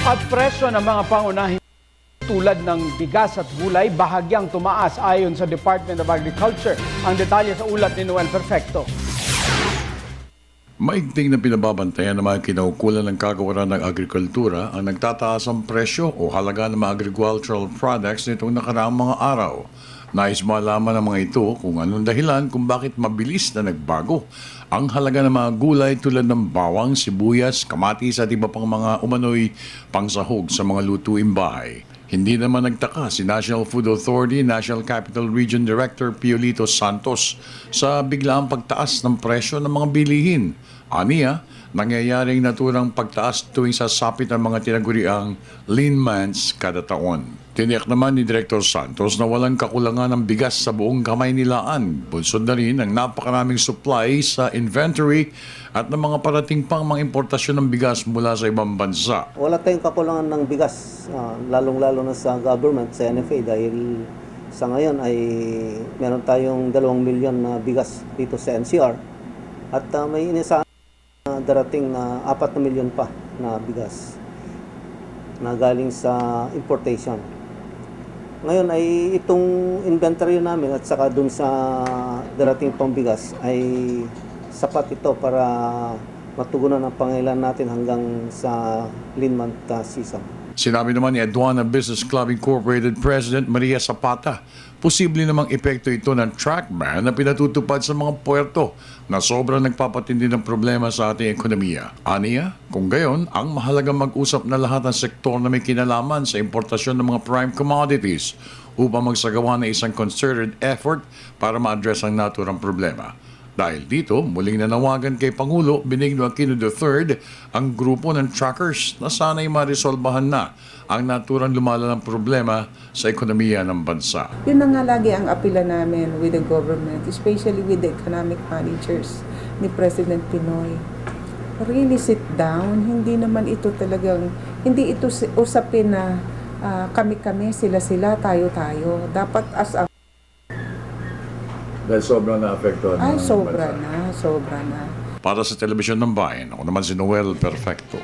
At presyo ng mga pangunahing tulad ng bigas at gulay bahagyang tumaas ayon sa Department of Agriculture. Ang detalye sa ulat ni Noel Perfecto. Maigting na pinababantayan ng mga kinaukulan ng kagawaran ng agrikultura ang nagtataas ang presyo o halaga ng mga agricultural products nitong nakaraang mga araw. Nais malaman ng mga ito kung anong dahilan kung bakit mabilis na nagbago ang halaga ng mga gulay tulad ng bawang, sibuyas, kamatis at iba pang mga umano'y pangsahog sa mga lutuing bahay. Hindi naman nagtaka si National Food Authority National Capital Region Director Piolito Santos sa biglaang pagtaas ng presyo ng mga bilihin. Aniya, nangyayaring naturang pagtaas tuwing sasapit ang mga tinaguriang lean months kada taon. Tiniyak naman ni Director Santos na walang kakulangan ng bigas sa buong Kamaynilaan. Bunsod na rin ang napakaraming supply sa inventory at ng mga parating pang mga importasyon ng bigas mula sa ibang bansa. Wala tayong kakulangan ng bigas, lalong-lalo na sa government, sa NFA, dahil sa ngayon ay meron tayong 2 milyon na bigas dito sa NCR at may inisa darating na 4 na milyon pa na bigas na galing sa importation. Ngayon ay itong inventory namin at saka dun sa darating pang bigas ay sapat ito para matugunan ang pangailangan natin hanggang sa lean month season. Sinabi naman ni Aduana Business Club Incorporated President Maria Zapata, posible namang epekto ito ng track ban na pinatutupad sa mga puerto na sobrang nagpapatindi ng problema sa ating ekonomiya. Aniya, kung gayon, ang mahalagang mag-usap na lahat ng sektor na may kinalaman sa importasyon ng mga prime commodities upang magsagawa ng isang concerted effort para ma-address ang naturang problema. Dahil dito, muling nanawagan kay Pangulo Benigno Aquino III ang grupo ng trackers na sana'y marisolbahan na ang naturang lumalalang problema sa ekonomiya ng bansa. Yun na nga lagi ang apela namin with the government, especially with the economic managers ni President Pinoy. Really sit down, hindi naman ito talagang, hindi ito usapin na kami-kami, sila-sila, tayo-tayo. Dapat as a Dahil sobrang na-apektuhan sobra na. Para sa Telebisyon ng Bayan, ako naman si Noel Perfecto.